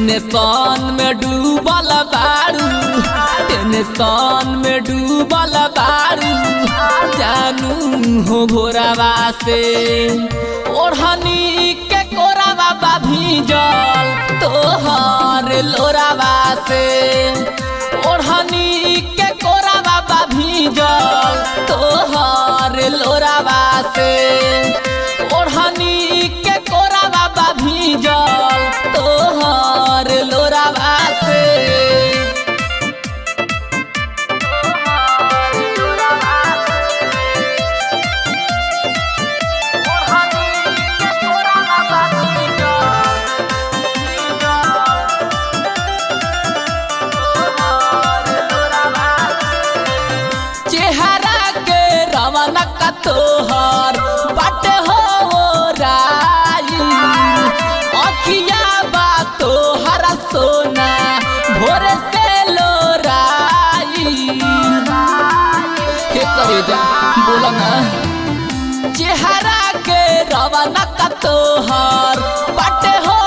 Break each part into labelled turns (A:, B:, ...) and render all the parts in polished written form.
A: Tension में डूबल बारू, टेंशन में डूबल बारू जानू हो भोरवा से। ओढ़नी के कोरावा बा भीजल तोहर लोरावा से, ओढ़नी के कोरावा बा भीजल तोहर लोरावा से, ओढ़नी के कोरावा बा भीजल तोहर लोरावा से। चेहरा के रवाना का तोहर बाटे हो राई, अखिया बा तोहरा सोना भोरे से लोराई। के करे जा बोला ना, चेहरा के रवाना का तोहर बाटे हो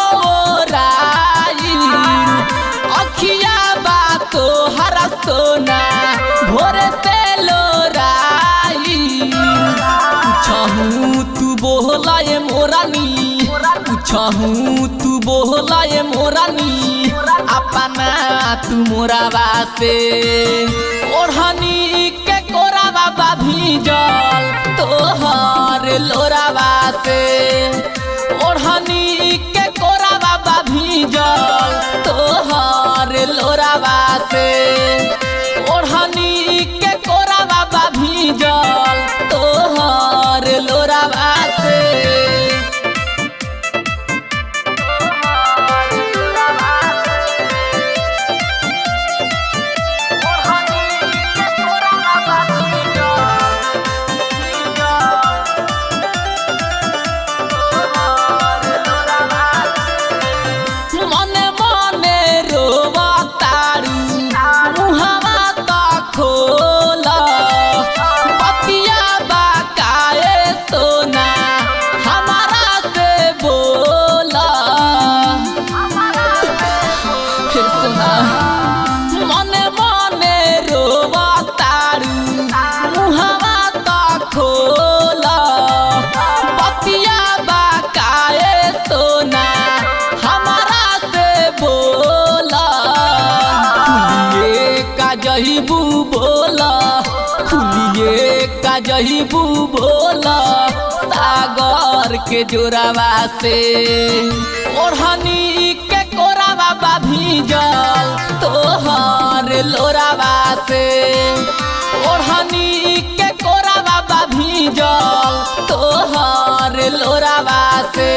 A: राई, अखिया बा तोहरा सोना भोरे से पूछहूँ तू बोला ये मोरानी, पूछहूँ तू बोला ये मोरानी अपना तू मोरावा से। ओढ़नी के कोरावा बा भीजल तोहर लोरावा से, ओढ़नी के कोरावा बा भीजल तोहर लोरावा से, ओढ़नी के कोरावा बा भीजल तोहर लोरावा से। मने मने रोवा तारू मुहावा ता खोला, बतिया बा काए सोना हमारा से बोला। हे सोना मने मने रोवा तारू मुहावा ता खोला, बतिया बा काए सोना हमारा से बोला। खुलिए का जहीबू बोला, खुलिए का जहीबू बोला सागर के जोरावा से। ओढ़नी के कोरावा बा भीजल तोहर लोरावा से, ओढ़नी के कोरावा बा भीजल तोहर लोरावा से।